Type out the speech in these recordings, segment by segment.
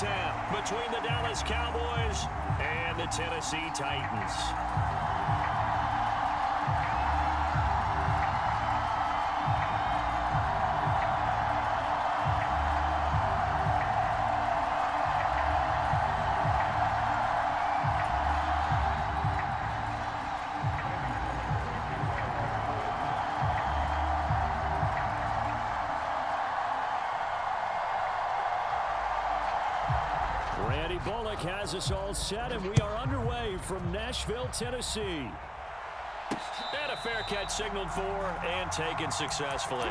down between the Dallas Cowboys and the Tennessee Titans. Randy Bullock has us all set, and we are underway from Nashville, Tennessee. And a fair catch signaled for and taken successfully.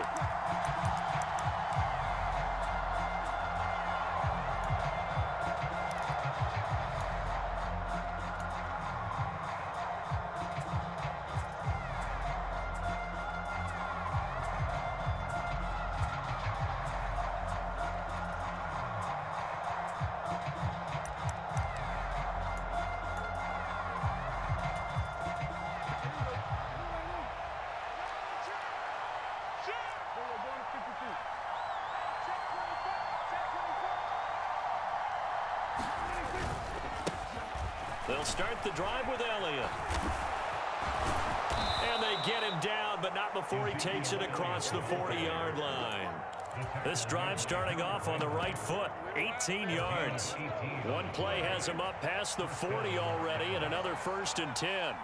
They'll start the drive with Elliott. And they get him down, but not before he takes it across the 40-yard line. This drive starting off on the right foot, 18 yards. One play has him up past the 40 already, and another 1st and 10.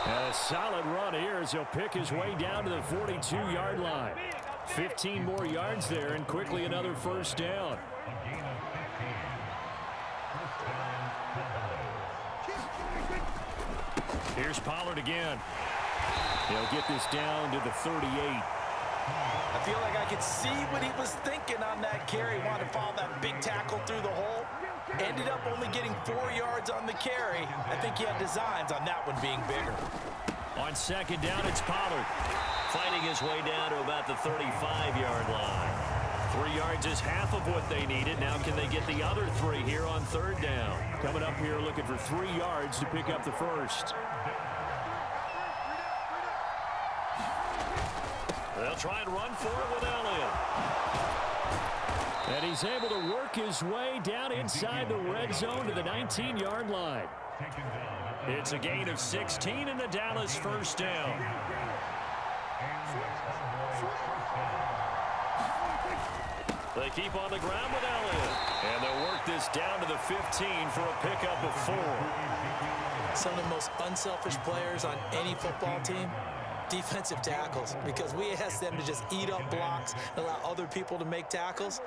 A solid run here as he'll pick his way down to the 42-yard line. 15 more yards there, and quickly another 1st down. Here's Pollard again. He'll get this down to the 38. I feel like I could see what he was thinking on that carry. Wanted to follow that big tackle through the hole. Ended up only getting 4 yards on the carry. I think he had designs on that one being bigger. On 2nd down, it's Pollard. Fighting his way down to about the 35-yard line. 3 yards is half of what they needed. Now can they get the other 3 here on 3rd down? Coming up here looking for 3 yards to pick up the 1st. They'll try and run for it with Elliott. And he's able to work his way down inside the red zone to the 19-yard line. It's a gain of 16 and the Dallas 1st down. They keep on the ground with Elliott. And they'll work this down to the 15 for a pickup of 4. Some of the most unselfish players on any football team, defensive tackles, because we ask them to just eat up blocks and allow other people to make tackles.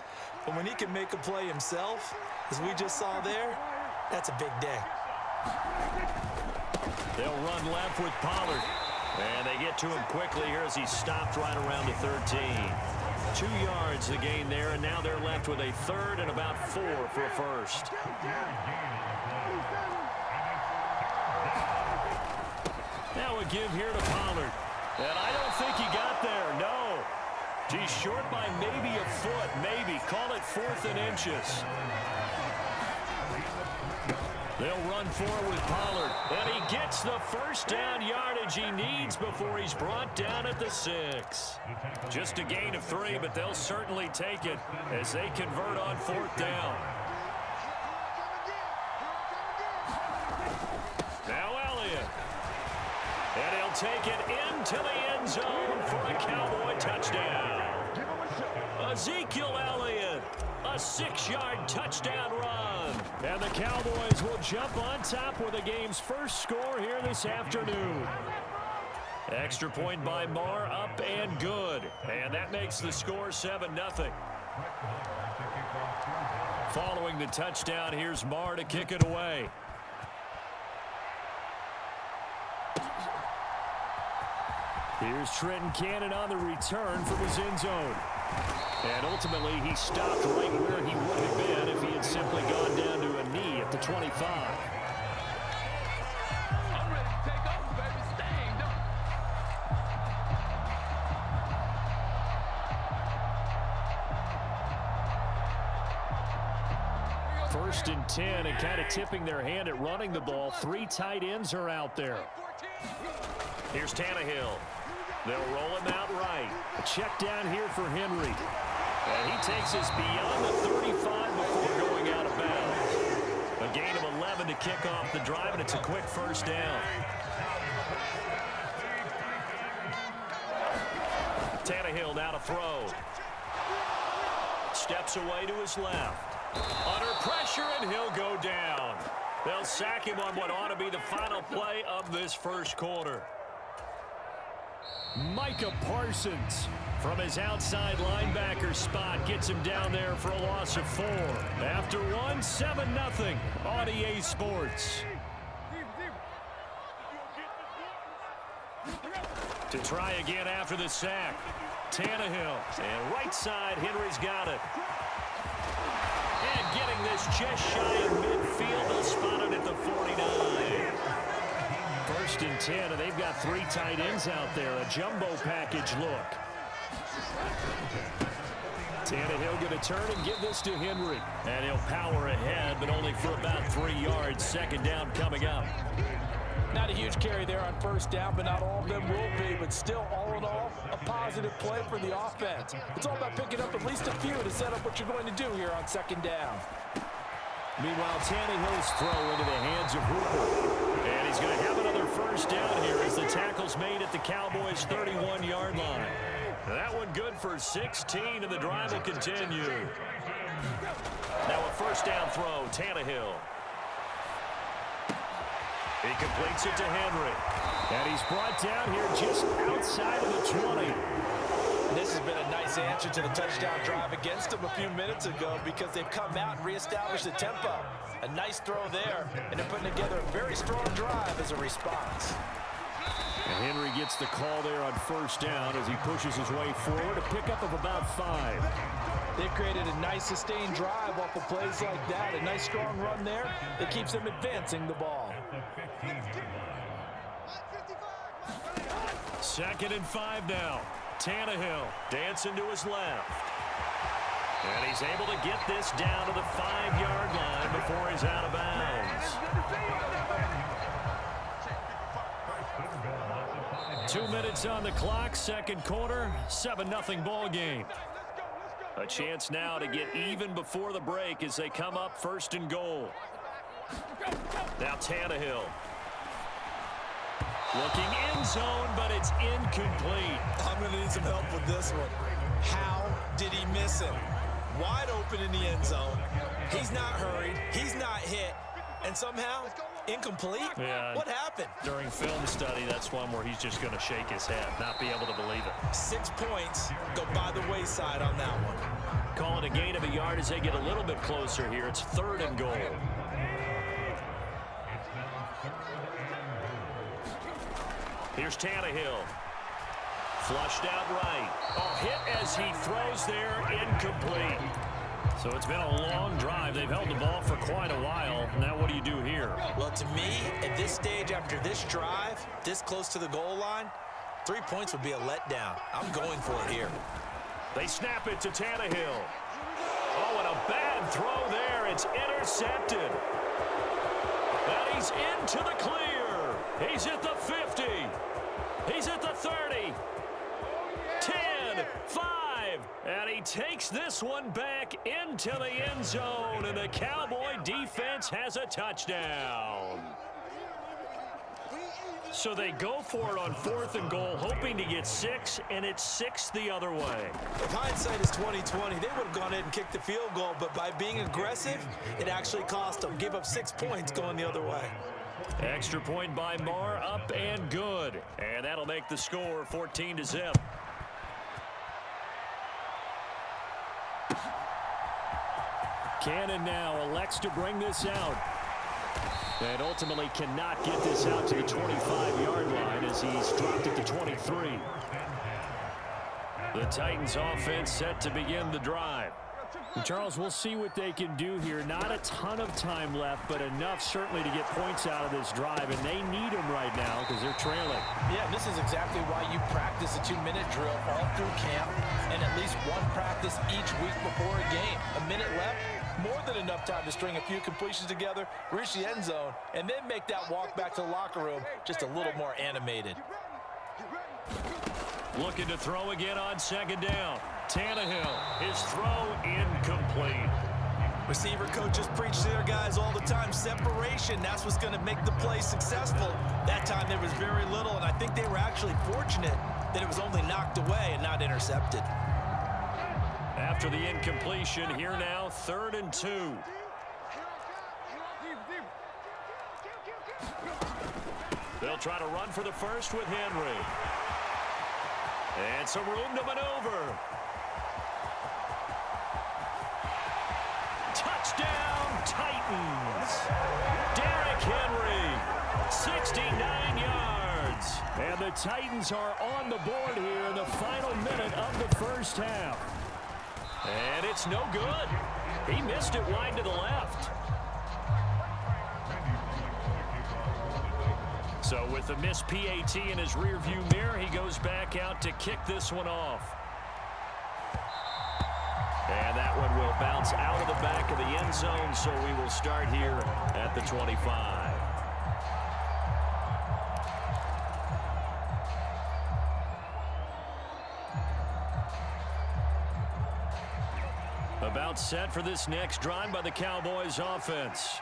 But when he can make a play himself, as we just saw there, that's a big day. They'll run left with Pollard. And they get to him quickly here as he stopped right around the 13. 2 yards the gain there, and now they're left with a 3rd and about 4 for a 1st. Now a give here to Pollard. And I don't think he got there, no. He's short by maybe a foot, maybe. Call it 4th and inches. They'll run forward with Pollard. And he gets the 1st down yardage he needs before he's brought down at the 6. Just a gain of 3, but they'll certainly take it as they convert on 4th down. Now Elliott. And he'll take it into the end zone for a Cowboy touchdown. Ezekiel Elliott, a 6-yard touchdown run. And the Cowboys will jump on top with the game's first score here this afternoon. Extra point by Marr, up and good. And that makes the score 7-0. Following the touchdown, here's Marr to kick it away. Here's Trenton Cannon on the return from his end zone. And ultimately, he stopped right where he would have been if he had simply gone down to a knee at the 25. I'm ready to take over, baby. Staying, don't we? First and 10, and kind of tipping their hand at running the ball. 3 tight ends are out there. Here's Tannehill. They'll roll him out right. A check down here for Henry. And he takes us beyond the 35 before going out of bounds. A gain of 11 to kick off the drive, and it's a quick first down. Tannehill now to throw. Steps away to his left. Under pressure, and he'll go down. They'll sack him on what ought to be the final play of this first quarter. Micah Parsons from his outside linebacker spot gets him down there for a loss of 4. After one, 7-0 on EA Sports. To try again after the sack. Tannehill. And right side, Henry's got it. And getting this just shy of midfield. They'll spot it at the 49. First and 10, and they've got 3 tight ends out there. A jumbo package look. Tannehill going to turn and give this to Henry. And he'll power ahead, but only for about 3 yards. Second down coming up. Not a huge carry there on first down, but not all of them will be. But still, all in all, a positive play for the offense. It's all about picking up at least a few to set up what you're going to do here on second down. Meanwhile, Tannehill's throw into the hands of Hooper. And he's going to have another first down here as the tackle's made at the Cowboys' 31-yard line. That one good for 16, and the drive will continue. Now a first down throw, Tannehill. He completes it to Henry. And he's brought down here just outside of the 20. This has been a nice answer to the touchdown drive against them a few minutes ago because they've come out and reestablished the tempo. A nice throw there, and they're putting together a very strong drive as a response. And Henry gets the call there on first down as he pushes his way forward, a pickup of about 5. They've created a nice sustained drive off of plays like that. A nice strong run there that keeps them advancing the ball. Second and 5 now. Tannehill dancing to his left. And he's able to get this down to the 5-yard line before he's out of bounds. 2 minutes on the clock, second quarter, 7-0 ball game. A chance now to get even before the break as they come up first and goal. Now Tannehill. Looking end zone, but it's incomplete. I'm going to need some help with this one. How did he miss him? Wide open in the end zone. He's not hurried. He's not hit. And somehow, incomplete? Yeah. What happened? During film study, that's one where he's just going to shake his head, not be able to believe it. 6 points go by the wayside on that one. Call it a gain of a yard as they get a little bit closer here. It's third and goal. Here's Tannehill. Flushed out right. Oh, hit as he throws there, incomplete. So it's been a long drive. They've held the ball for quite a while. Now what do you do here? Well, to me, at this stage after this drive, this close to the goal line, 3 points would be a letdown. I'm going for it here. They snap it to Tannehill. Oh, and a bad throw there. It's intercepted. And he's into the clear. He's at the 50. He's at the 30. 10, 5. And he takes this one back into the end zone. And the Cowboy defense has a touchdown. So they go for it on fourth and goal, hoping to get 6, and it's 6 the other way. If hindsight is 20/20, they would have gone ahead and kicked the field goal, but by being aggressive, it actually cost them. Give up 6 points going the other way. Extra point by Marr, up and good. And that'll make the score 14-0. Cannon now elects to bring this out. And ultimately cannot get this out to the 25-yard line as he's dropped it to 23. The Titans offense set to begin the drive. And Charles, we'll see what they can do here. Not a ton of time left, but enough certainly to get points out of this drive. And they need them right now because they're trailing. Yeah, this is exactly why you practice a 2-minute drill all through camp and at least one practice each week before a game. A minute left, more than enough time to string a few completions together, reach the end zone, and then make that walk back to the locker room just a little more animated. Looking to throw again on second down. Tannehill, his throw incomplete. Receiver coaches preach to their guys all the time. Separation, that's what's going to make the play successful. That time there was very little, and I think they were actually fortunate that it was only knocked away and not intercepted. After the incompletion, here now, 3rd and 2. They'll try to run for the first with Henry. And some room to maneuver. Touchdown, Titans. Derrick Henry, 69 yards. And the Titans are on the board here in the final minute of the first half. And it's no good. He missed it wide to the left. So with the missed PAT in his rearview mirror, he goes back out to kick this one off. And that one will bounce out of the back of the end zone, so we will start here at the 25. About set for this next drive by the Cowboys offense.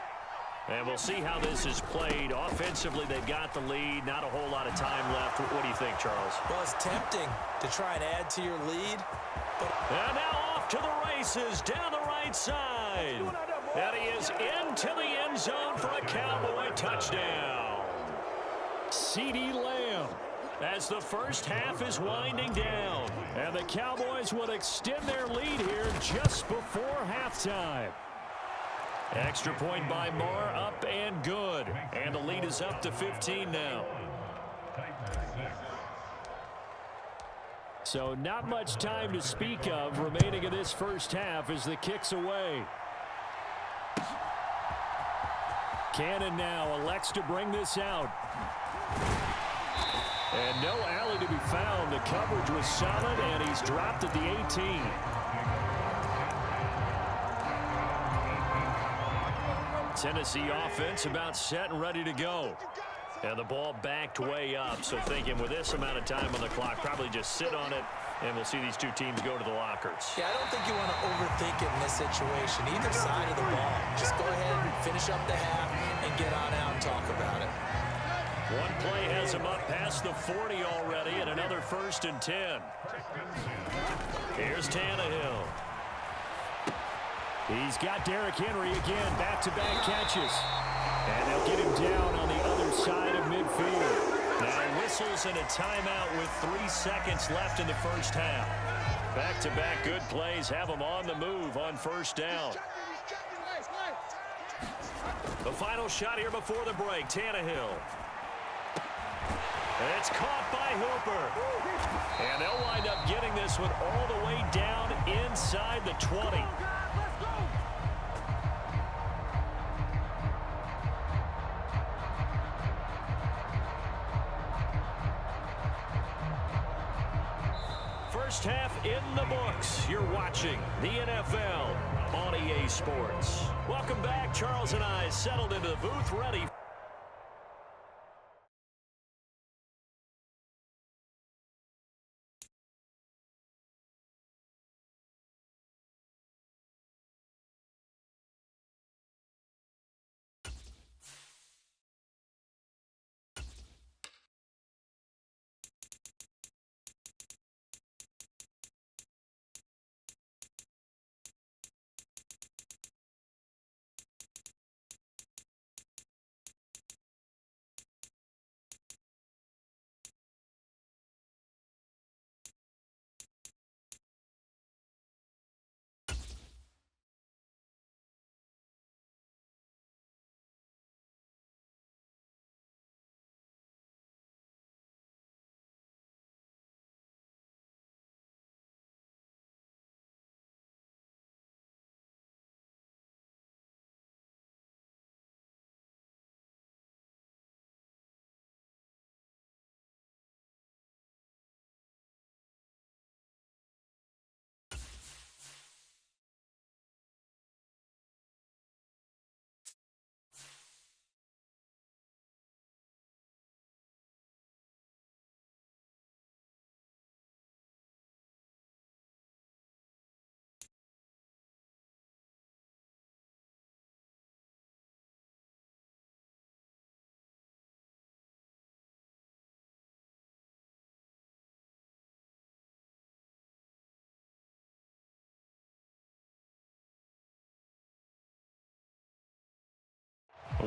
And we'll see how this is played. Offensively, they've got the lead. Not a whole lot of time left. What do you think, Charles? Well, it's tempting to try and add to your lead. And now off to the races down the right side. And he is into the end zone for a Cowboy touchdown. CeeDee Lamb as the first half is winding down. And the Cowboys will extend their lead here just before halftime. Extra point by Marr, up and good. And the lead is up to 15 now. So not much time to speak of remaining in this first half as the kick's away. Cannon now elects to bring this out. And no alley to be found. The coverage was solid, and he's dropped at the 18. Tennessee offense about set and ready to go. And the ball backed way up, so thinking with this amount of time on the clock, probably just sit on it, and we'll see these two teams go to the lockers. Yeah, I don't think you want to overthink it in this situation, either side of the ball. Just go ahead and finish up the half and get on out and talk about it. One play has him up past the 40 already, and another 1st and 10. Here's Tannehill. He's got Derrick Henry again, back-to-back catches. And they'll get him down on the other side of midfield. Now whistles and a timeout with 3 seconds left in the first half. Back-to-back good plays have him on the move on first down. The final shot here before the break, Tannehill. And it's caught by Hooper. And they'll wind up getting this one all the way down inside the 20. First half in the books. You're watching the NFL on EA Sports. Welcome back. Charles and I settled into the booth ready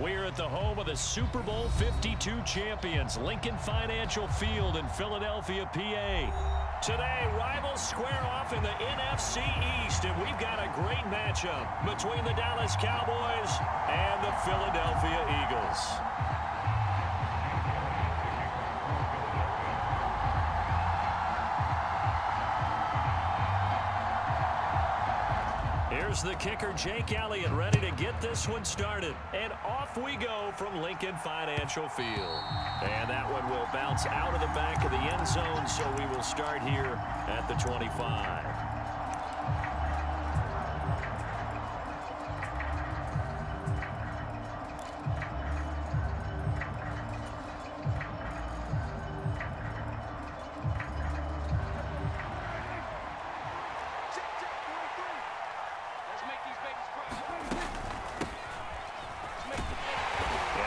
We're at the home of the Super Bowl 52 champions, Lincoln Financial Field in Philadelphia, PA. Today, rivals square off in the NFC East, and we've got a great matchup between the Dallas Cowboys and the Philadelphia Eagles. Here's the kicker, Jake Elliott, ready to get this one started. And off we go from Lincoln Financial Field. And that one will bounce out of the back of the end zone, so we will start here at the 25.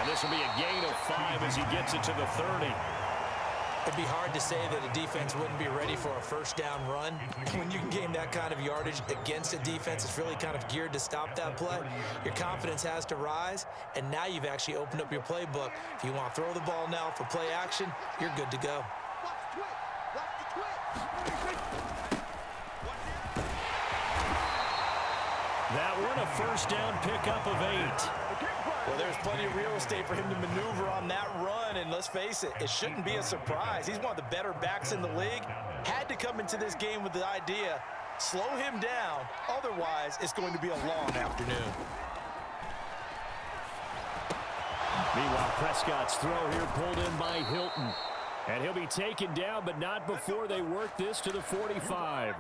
This will be a gain of 5 as he gets it to the 30. It'd be hard to say that a defense wouldn't be ready for a first down run. When you can gain that kind of yardage against a defense, it's really kind of geared to stop that play. Your confidence has to rise, and now you've actually opened up your playbook. If you want to throw the ball now for play action, you're good to go. That one a first down pickup of 8. Well, there's plenty of real estate for him to maneuver on that run, and let's face it, it shouldn't be a surprise. He's one of the better backs in the league. Had to come into this game with the idea, slow him down, otherwise it's going to be a long afternoon. Meanwhile, Prescott's throw here pulled in by Hilton. And he'll be taken down, but not before they work this to the 45.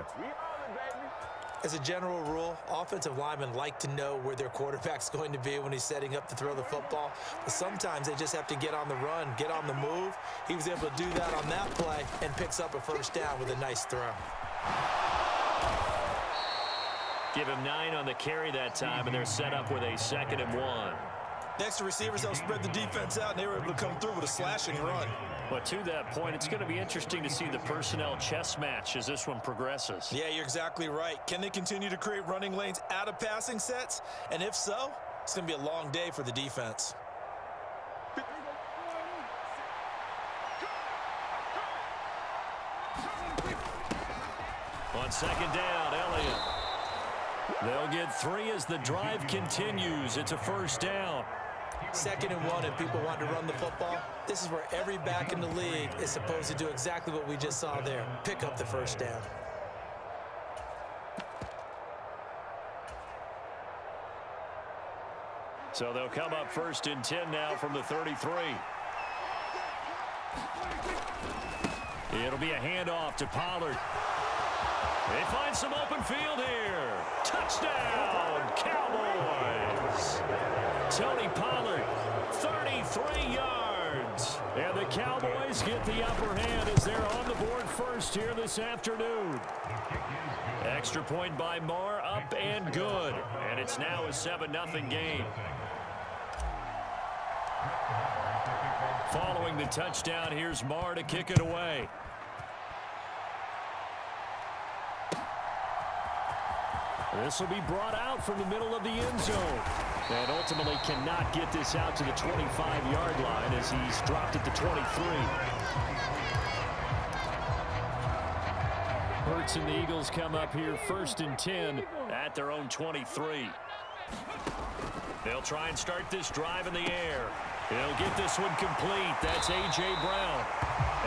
As a general rule, offensive linemen like to know where their quarterback's going to be when he's setting up to throw the football. But sometimes they just have to get on the run, get on the move. He was able to do that on that play and picks up a first down with a nice throw. Give him 9 on the carry that time, and they're set up with a 2nd and 1. Next to receivers, they'll spread the defense out, and they were able to come through with a slashing run. But to that point, it's going to be interesting to see the personnel chess match as this one progresses. Yeah, you're exactly right. Can they continue to create running lanes out of passing sets? And if so, it's going to be a long day for the defense. On 2nd down, Elliott. They'll get 3 as the drive continues. It's a first down. 2nd and 1, and people want to run the football. This is where every back in the league is supposed to do exactly what we just saw there. Pick up the first down. So they'll come up 1st and 10 now from the 33. It'll be a handoff to Pollard. They find some open field here. Touchdown, Cowboys. Tony Pollard, 33 yards. And the Cowboys get the upper hand as they're on the board first here this afternoon. Extra point by Marr, up and good. And it's now a 7-0 game. Following the touchdown, here's Marr to kick it away. This will be brought out from the middle of the end zone. And ultimately cannot get this out to the 25-yard line as he's dropped at the 23. Hurts and the Eagles come up here 1st and 10 at their own 23. They'll try and start this drive in the air. He'll get this one complete. That's A.J. Brown.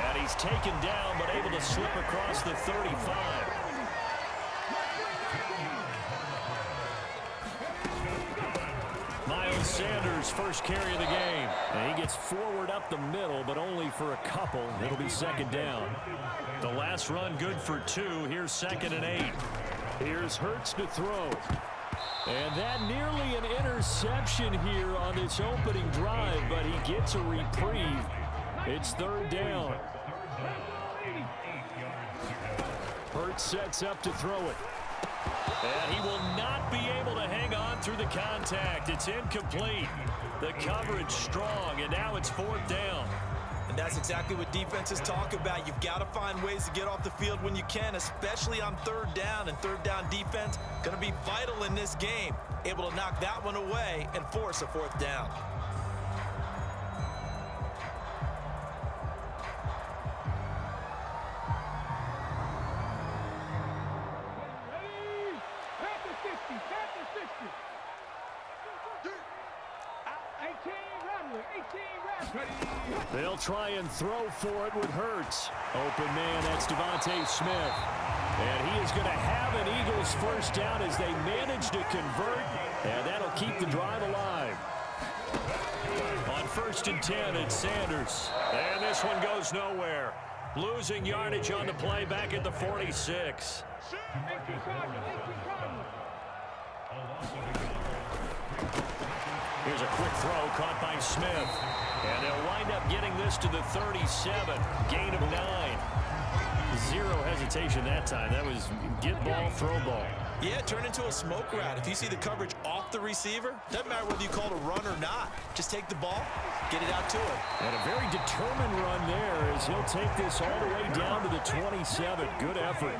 And he's taken down but able to slip across the 35. Sanders' first carry of the game. And he gets forward up the middle, but only for a couple. It'll be 2nd down. The last run good for 2. Here's 2nd and 8. Here's Hurts to throw. And that nearly an interception here on this opening drive, but he gets a reprieve. It's 3rd down. Hurts sets up to throw it. And he will not be able to hang on through the contact. It's incomplete. The coverage strong, and now it's 4th down. And that's exactly what defenses talk about. You've got to find ways to get off the field when you can, especially on 3rd down. And 3rd down defense going to be vital in this game. Able to knock that one away and force a 4th down. They'll try and throw for it with Hurts. Open man, that's Devontae Smith. And he is going to have an Eagles first down as they manage to convert, and that'll keep the drive alive. On 1st and 10, it's Sanders. And this one goes nowhere. Losing yardage on the play back at the 46. Here's a quick throw caught by Smith. And they'll wind up getting this to the 37. Gain of 9. Zero hesitation that time. That was get ball, throw ball. Yeah, turn into a smoke route. If you see the coverage off the receiver, doesn't matter whether you call it a run or not. Just take the ball, get it out to him. And a very determined run there as he'll take this all the way down to the 27. Good effort.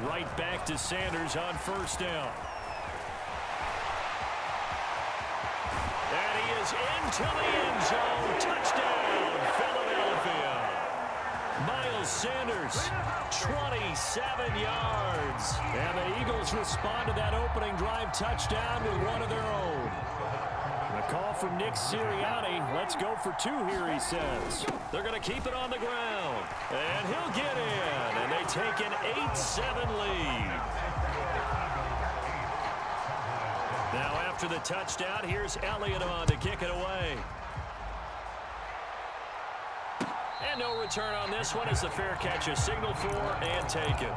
Right back to Sanders on 1st down. And he is into the end zone. Touchdown, Philadelphia. Miles Sanders, 27 yards. And the Eagles respond to that opening drive touchdown with one of their own. A call from Nick Sirianni. Let's go for 2 here, he says. They're going to keep it on the ground. And he'll get in. And they take an 8-7 lead. Now after the touchdown, here's Elliott on to kick it away. And no return on this one as the fair catch is signaled for and taken.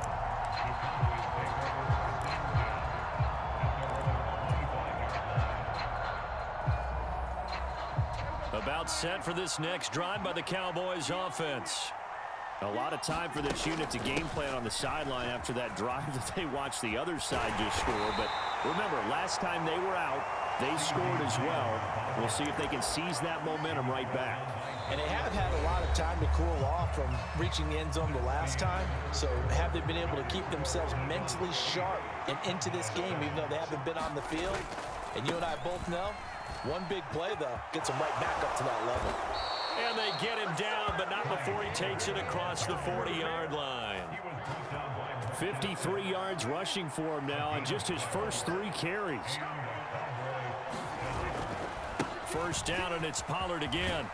About set for this next drive by the Cowboys offense. A lot of time for this unit to game plan on the sideline after that drive that they watched the other side just score. But remember, last time they were out, they scored as well. We'll see if they can seize that momentum right back. And they have had a lot of time to cool off from reaching the end zone the last time. So have they been able to keep themselves mentally sharp and into this game, even though they haven't been on the field? And you and I both know, one big play, though, gets them right back up to that level. And they get him down, but not before he takes it across the 40-yard line. 53 yards rushing for him now on just his first 3 carries. First down, and it's Pollard again.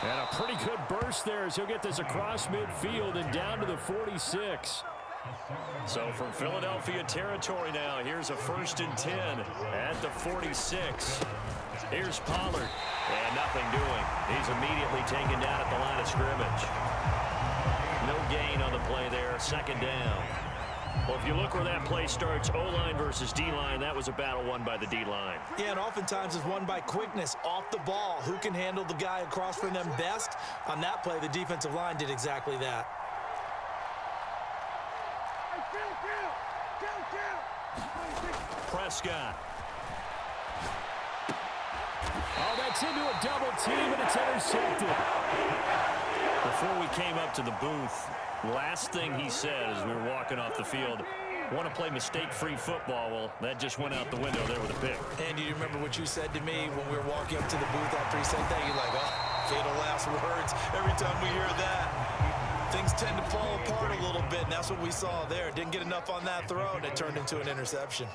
And a pretty good burst there as he'll get this across midfield and down to the 46. So from Philadelphia territory now, here's a 1st and 10 at the 46. Here's Pollard. And nothing doing. He's immediately taken down at the line of scrimmage. No gain on the play there. 2nd down. Well, if you look where that play starts, O-line versus D-line, that was a battle won by the D-line. Yeah, and oftentimes it's won by quickness off the ball. Who can handle the guy across from them best? On that play, the defensive line did exactly that. Prescott. Oh, that's into a double team, and it's intercepted. Before we came up to the booth, last thing he said as we were walking off the field, want to play mistake-free football. Well, that just went out the window there with a pick. And do you remember what you said to me when we were walking up to the booth after he said that? You're like, oh, fatal last words. Every time we hear that, things tend to fall apart a little bit, and that's what we saw there. Didn't get enough on that throw, and it turned into an interception.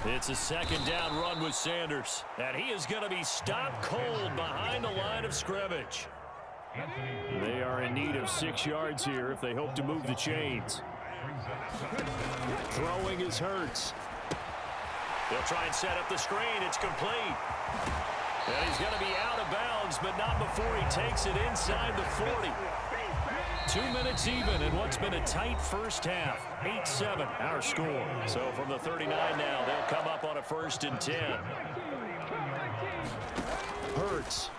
It's a 2nd down run with Sanders. And he is going to be stopped cold behind the line of scrimmage. They are in need of 6 yards here if they hope to move the chains. Throwing is Hurts. They'll try and set up the screen. It's complete. And he's going to be out of bounds, but not before he takes it inside the 40. 2 minutes even in what's been a tight first half. 8-7 our score. So from the 39 now, they'll come up on a 1st and 10. Hurts.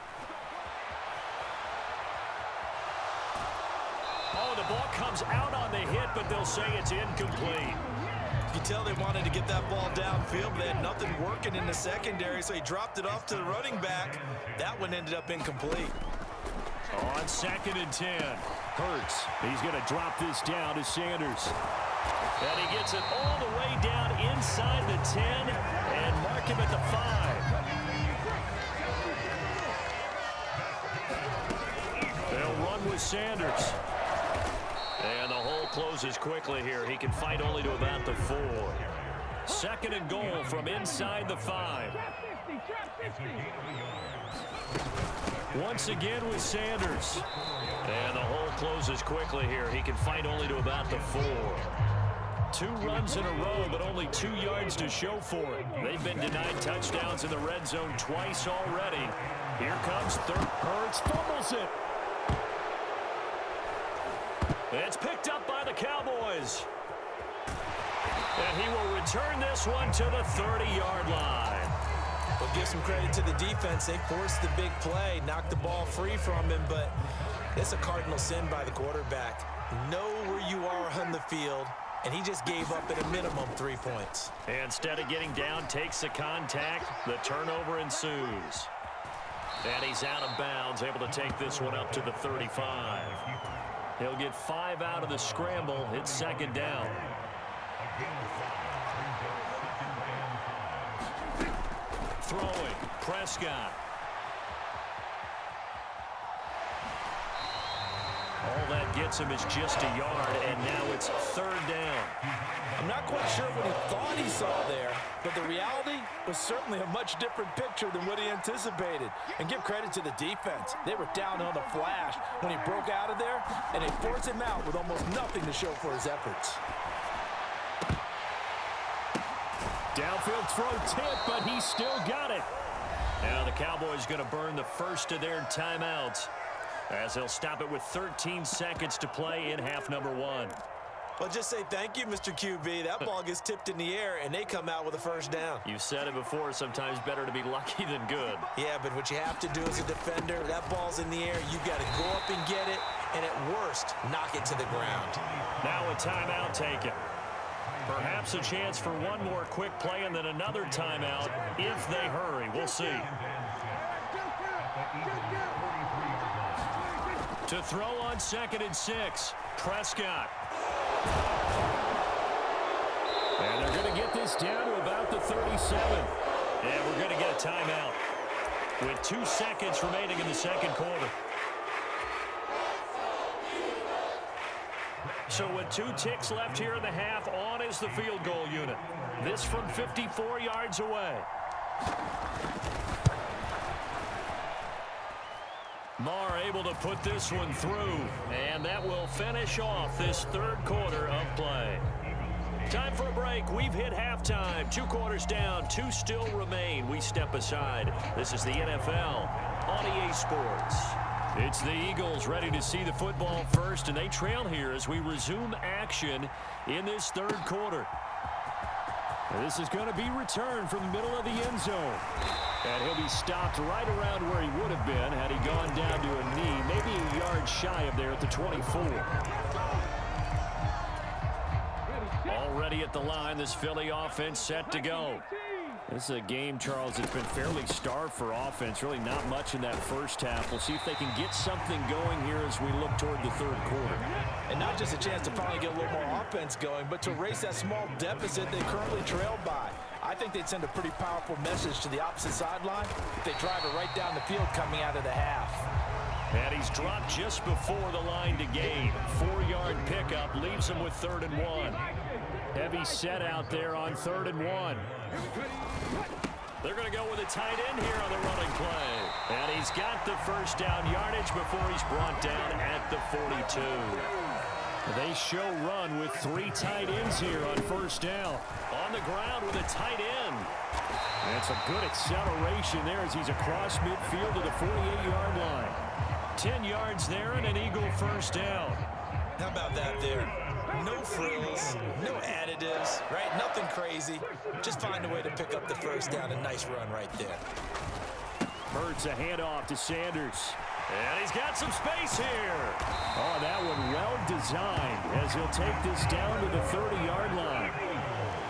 Oh, the ball comes out on the hit, but they'll say it's incomplete. You can tell they wanted to get that ball downfield, but they had nothing working in the secondary, so he dropped it off to the running back. That one ended up incomplete. On 2nd and 10, Hurts. He's going to drop this down to Sanders. And he gets it all the way down inside the 10 and mark him at the 5. They'll run with Sanders. And the whole closes quickly here. He can fight only to about the 4. Second and goal from inside the 5. Once again with Sanders. And the hole closes quickly here. He can fight only to about the 4. 2 runs in a row, but only 2 yards to show for it. They've been denied touchdowns in the red zone twice already. Here comes third. Hurts fumbles it. It's picked up by the Cowboys. And he will return this one to the 30-yard line. Well, give some credit to the defense. They forced the big play, knocked the ball free from him, but it's a cardinal sin by the quarterback. Know where you are on the field, and he just gave up at a minimum 3 points. Instead of getting down, takes the contact. The turnover ensues. And he's out of bounds, able to take this one up to the 35. He'll get 5 out of the scramble. It's second down. Throwing, Prescott. All that gets him is just a yard, and now it's third down. I'm not quite sure what he thought he saw there, but the reality was certainly a much different picture than what he anticipated. And give credit to the defense. They were down on the flash when he broke out of there, and they forced him out with almost nothing to show for his efforts. Downfield throw tip, but he still got it. Now the Cowboys going to burn the first of their timeouts as they'll stop it with 13 seconds to play in half number 1. Well, just say thank you, Mr. QB. That ball gets tipped in the air, and they come out with a first down. You've said it before, sometimes better to be lucky than good. Yeah, but what you have to do as a defender, that ball's in the air, you got to go up and get it, and at worst, knock it to the ground. Now a timeout taken. Perhaps a chance for one more quick play and then another timeout if they hurry. We'll see. To throw on 2nd and 6, Prescott. And they're going to get this down to about the 37. And we're going to get a timeout with 2 seconds remaining in the second quarter. So with 2 ticks left here in the half, on is the field goal unit. This from 54 yards away. Marr able to put this one through, and that will finish off this third quarter of play. Time for a break. We've hit halftime. 2 quarters down, 2 still remain. We step aside. This is the NFL on EA Sports. It's the Eagles ready to see the football first, and they trail here as we resume action in this third quarter. This is going to be returned from the middle of the end zone. And he'll be stopped right around where he would have been had he gone down to a knee, maybe a yard shy of there at the 24. Already at the line, this Philly offense set to go. This is a game, Charles, that's been fairly starved for offense. Really not much in that first half. We'll see if they can get something going here as we look toward the third quarter. And not just a chance to finally get a little more offense going, but to erase that small deficit they currently trailed by. I think they'd send a pretty powerful message to the opposite sideline if they drive it right down the field coming out of the half. And he's dropped just before the line to gain. 4-yard pickup leaves him with 3rd and 1. Heavy set out there on 3rd and 1. They're going to go with a tight end here on the running play. And he's got the first down yardage before he's brought down at the 42. They show run with 3 tight ends here on first down. On the ground with a tight end. That's a good acceleration there as he's across midfield to the 48-yard line. 10 yards there and an Eagle first down. How about that there? No frills, no additives, right? Nothing crazy. Just find a way to pick up the first down. A nice run right there. Hurts a handoff to Sanders. And he's got some space here. Oh, that one well designed as he'll take this down to the 30-yard line.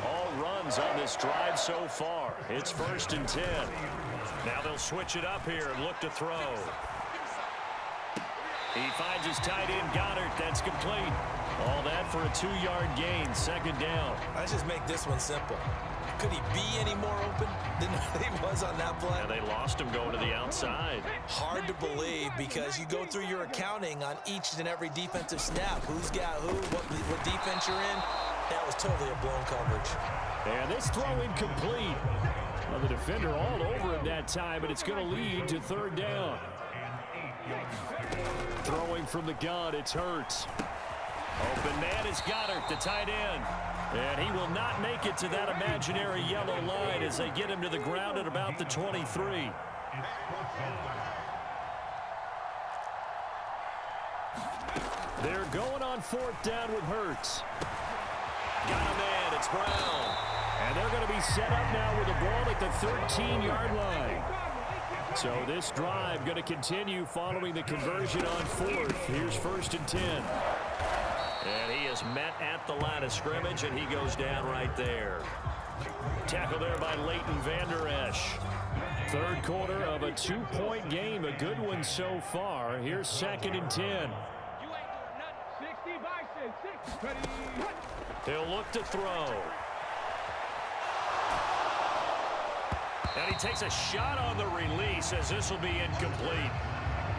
All runs on this drive so far. It's 1st and 10. Now they'll switch it up here and look to throw. He finds his tight end, Goddard. That's complete. All that for a 2-yard gain, 2nd down. Let's just make this one simple. Could he be any more open than he was on that play? And they lost him going to the outside. Hard to believe because you go through your accounting on each and every defensive snap. Who's got who, what defense you're in. That was totally a blown coverage. And this throw incomplete. Well, the defender all over him that time, but it's going to lead to third down. Throwing from the gun, it's Hurts. Open man is Goddard, the tight end. And he will not make it to that imaginary yellow line as they get him to the ground at about the 23. They're going on fourth down with Hurts. Got a man, it's Brown. And they're going to be set up now with the ball at the 13-yard line. So this drive going to continue following the conversion on fourth. Here's 1st and 10. And he is met at the line of scrimmage, and he goes down right there. Tackle there by Leighton Vander Esch. Third quarter of a 2-point game. A good one so far. Here's 2nd and 10. He'll look to throw. And he takes a shot on the release as this will be incomplete.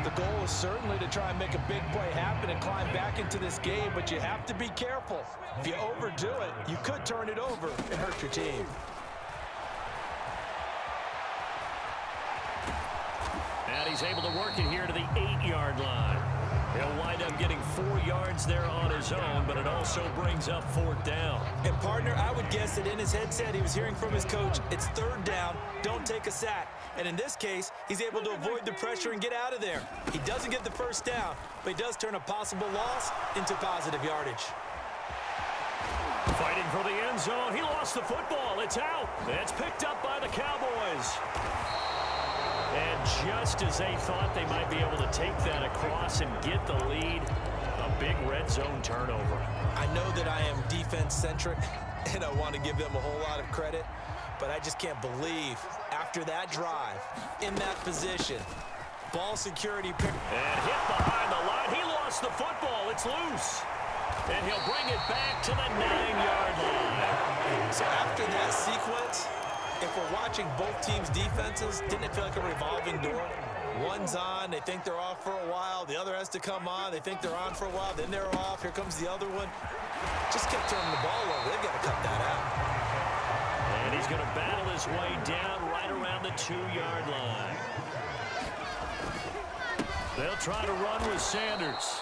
The goal is certainly to try and make a big play happen and climb back into this game, but you have to be careful. If you overdo it, you could turn it over and hurt your team. And he's able to work it here to the 8-yard line. He'll wind up getting 4 yards there on his own, but it also brings up 4th down. And, partner, I would guess that in his headset he was hearing from his coach, it's 3rd down, don't take a sack. And in this case, he's able to avoid the pressure and get out of there. He doesn't get the 1st down, but he does turn a possible loss into positive yardage. Fighting for the end zone. He lost the football. It's out. It's picked up by the Cowboys. And just as they thought they might be able to take that across and get the lead, a big red zone turnover. I know that I am defense-centric, and I want to give them a whole lot of credit, but I just can't believe after that drive, in that position, ball security. And hit behind the line. He lost the football. It's loose. And he'll bring it back to the 9-yard line. So after that sequence, if we're watching both teams' defenses, didn't it feel like a revolving door? One's on, they think they're off for a while. The other has to come on, they think they're on for a while. Then they're off, here comes the other one. Just kept turning the ball over. They've got to cut that out. And he's going to battle his way down right around the 2-yard line. They'll try to run with Sanders.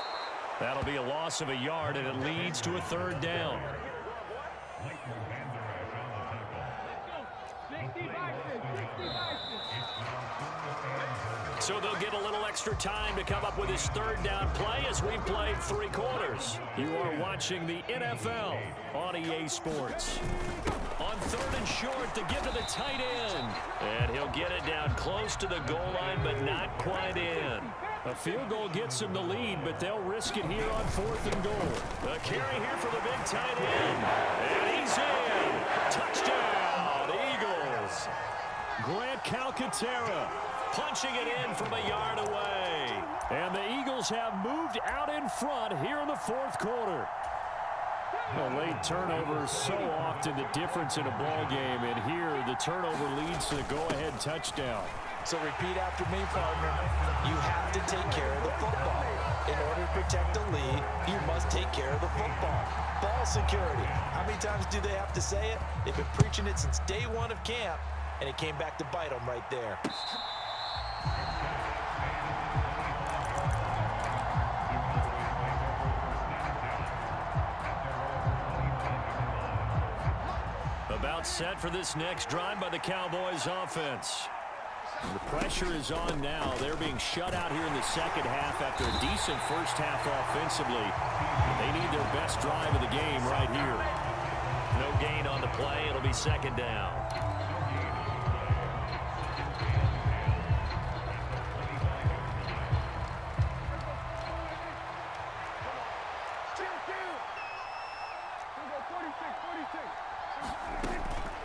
That'll be a loss of a yard, and it leads to a 3rd down. So they'll get a little extra time to come up with his 3rd down play as we've played 3 quarters. You are watching the NFL on EA Sports. On 3rd and short to give to the tight end. And he'll get it down close to the goal line, but not quite in. A field goal gets them the lead, but they'll risk it here on 4th and goal. A carry here for the big tight end. And he's in. Touchdown, Eagles. Grant Calcaterra punching it in from a yard away. And the Eagles have moved out in front here in the 4th quarter. A late turnover is so often the difference in a ball game, and here the turnover leads to the go-ahead touchdown. So repeat after me, partner. You have to take care of the football. In order to protect the lead, you must take care of the football. Ball security. How many times do they have to say it? They've been preaching it since day 1 of camp, and it came back to bite them right there. About set for this next drive by the Cowboys offense. The pressure is on now. They're being shut out here in the second half after a decent first half offensively. They need their best drive of the game right here. No gain on the play. It'll be 2nd down.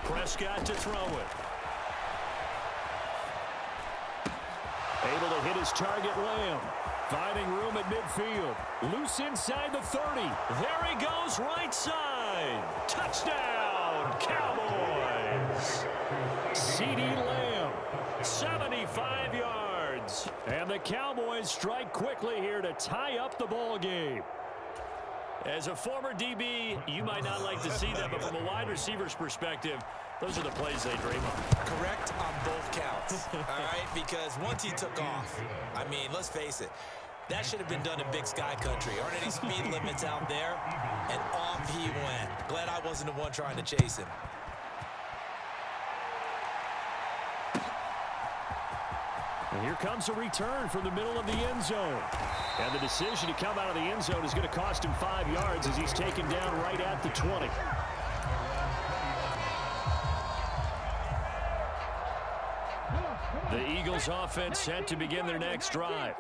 Prescott to throw it. Able to hit his target, Lamb. Finding room at midfield. Loose inside the 30. There he goes, right side. Touchdown, Cowboys. is CeeDee Lamb, 75 yards. And the Cowboys strike quickly here to tie up the ball game. As a former DB, you might not like to see that, but from a wide receiver's perspective, those are the plays they dream of. Correct on both counts, all right? Because once he took off, I mean, let's face it, that should have been done in Big Sky Country. Aren't any speed limits out there? And off he went. Glad I wasn't the one trying to chase him. And here comes a return from the middle of the end zone. And the decision to come out of the end zone is going to cost him 5 yards as he's taken down right at the 20. The Eagles offense set to begin their next drive.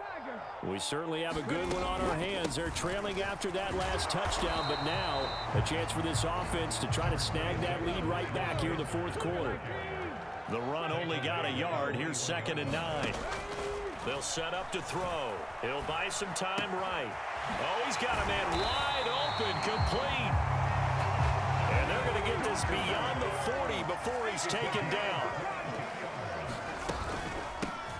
We certainly have a good one on our hands. They're trailing after that last touchdown, but now a chance for this offense to try to snag that lead right back here in the fourth quarter. The run only got a yard. Here's 2nd and 9. They'll set up to throw. He'll buy some time right. Oh, he's got a man wide open, complete. And they're going to get this beyond the 40 before he's taken down.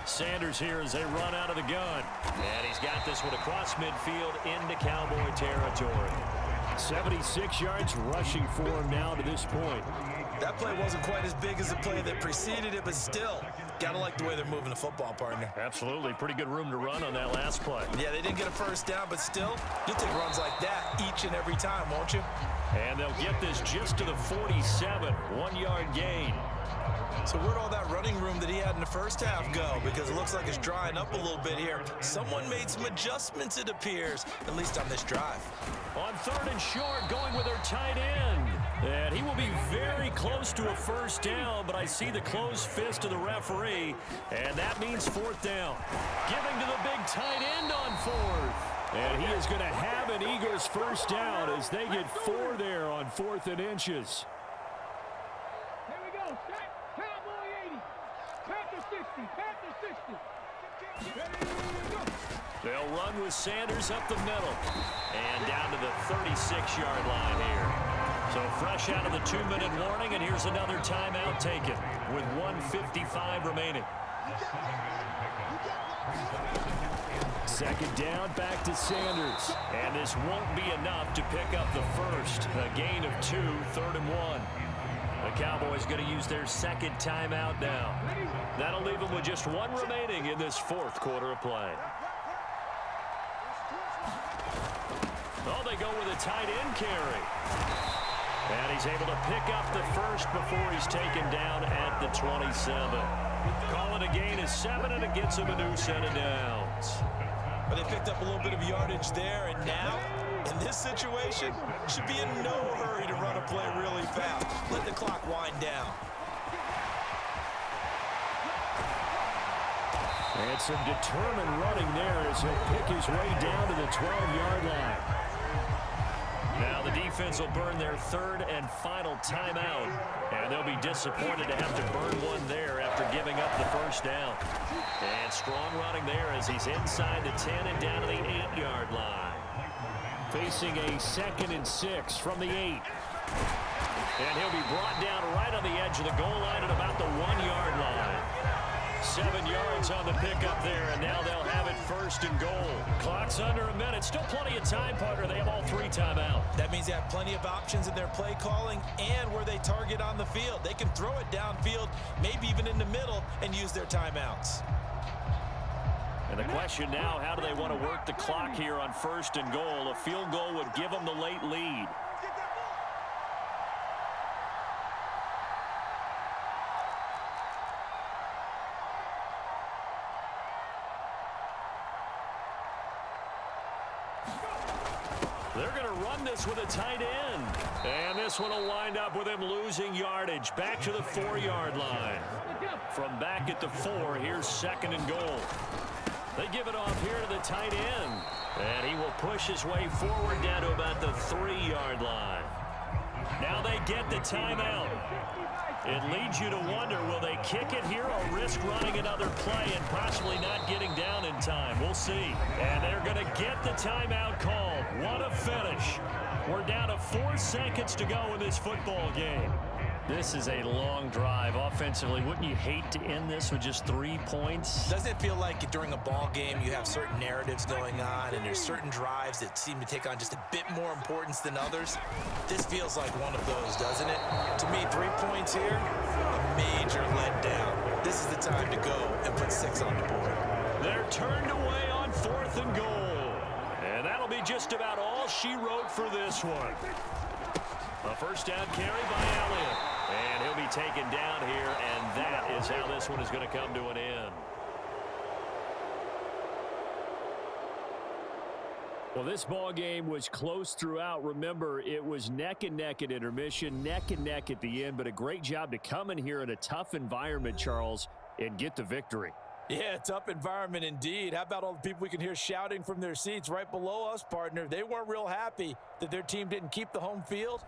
Sanders here as they run out of the gun. And he's got this one across midfield into Cowboy territory. 76 yards rushing for him now to this point. That play wasn't quite as big as the play that preceded it, but still, gotta like the way they're moving the football, partner. Absolutely. Pretty good room to run on that last play. Yeah, they didn't get a first down, but still, you'll take runs like that each and every time, won't you? And they'll get this just to the 47, 1-yard gain. So where'd all that running room that he had in the first half go? Because it looks like it's drying up a little bit here. Someone made some adjustments, it appears, at least on this drive. On 3rd and short, going with their tight end. And he will be very close to a first down, but I see the closed fist of the referee, and that means 4th down. Giving to the big tight end on 4th. And he is going to have an Eagles first down as they get 4 there on 4th and inches. Here we go. Set. Cowboy 80. Panther 60. Panther 60. Ready to go. They'll run with Sanders up the middle. And down to the 36-yard line here. So fresh out of the 2-minute warning, and here's another timeout taken with 1:55 remaining. 2nd down, back to Sanders. And this won't be enough to pick up the first. A gain of 2, 3rd and 1. The Cowboys going to use their 2nd timeout now. That'll leave them with just 1 remaining in this 4th quarter of play. Oh, they go with a tight end carry. And he's able to pick up the first before he's taken down at the 27. Calling a gain of 7, and it gets him a new set of downs. But they picked up a little bit of yardage there, and now, in this situation, should be in no hurry to run a play really fast. Let the clock wind down. And some determined running there as he'll pick his way down to the 12-yard line. Now the defense will burn their 3rd and final timeout, and they'll be disappointed to have to burn one there after giving up the first down. And strong running there as he's inside the 10 and down to the 8-yard line. Facing a 2nd and 6 from the 8. And he'll be brought down right on the edge of the goal line at about the 1-yard line. 7 yards on the pickup there, and now they'll have it 1st and goal. Clock's under a minute. Still plenty of time, partner. They have all 3 timeout. That means they have plenty of options in their play calling and where they target on the field. They can throw it downfield, maybe even in the middle, and use their timeouts. And the question now, how do they want to work the clock here on 1st and goal? A field goal would give them the late lead. They're going to run this with a tight end. And this one will wind up with him losing yardage. Back to the 4-yard line. From back at the 4, here's 2nd and goal. They give it off here to the tight end. And he will push his way forward down to about the 3-yard line. Now they get the timeout. It leads you to wonder, will they kick it here or risk running another play and possibly not getting down in time? We'll see. And they're going to get the timeout called. What a finish. We're down to 4 seconds to go in this football game. This is a long drive offensively. Wouldn't you hate to end this with just 3 points? Doesn't it feel like during a ball game you have certain narratives going on and there's certain drives that seem to take on just a bit more importance than others? This feels like one of those, doesn't it? To me, 3 points here, a major letdown. This is the time to go and put 6 on the board. They're turned away on 4th and goal. And that'll be just about all she wrote for this one. A first down carry by Elliott. And he'll be taken down here, and that is how this one is going to come to an end. Well, this ball game was close throughout. Remember, it was neck and neck at intermission, neck and neck at the end, but a great job to come in here in a tough environment, Charles, and get the victory. Yeah, tough environment indeed. How about all the people we can hear shouting from their seats right below us, partner? They weren't real happy that their team didn't keep the home field.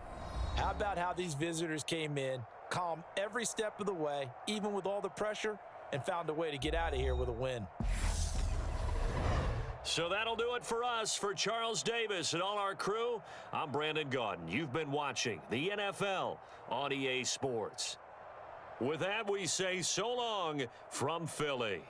How about how these visitors came in, calm every step of the way, even with all the pressure, and found a way to get out of here with a win. So that'll do it for us. For Charles Davis and all our crew, I'm Brandon Gaudin. You've been watching the NFL on EA Sports. With that, we say so long from Philly.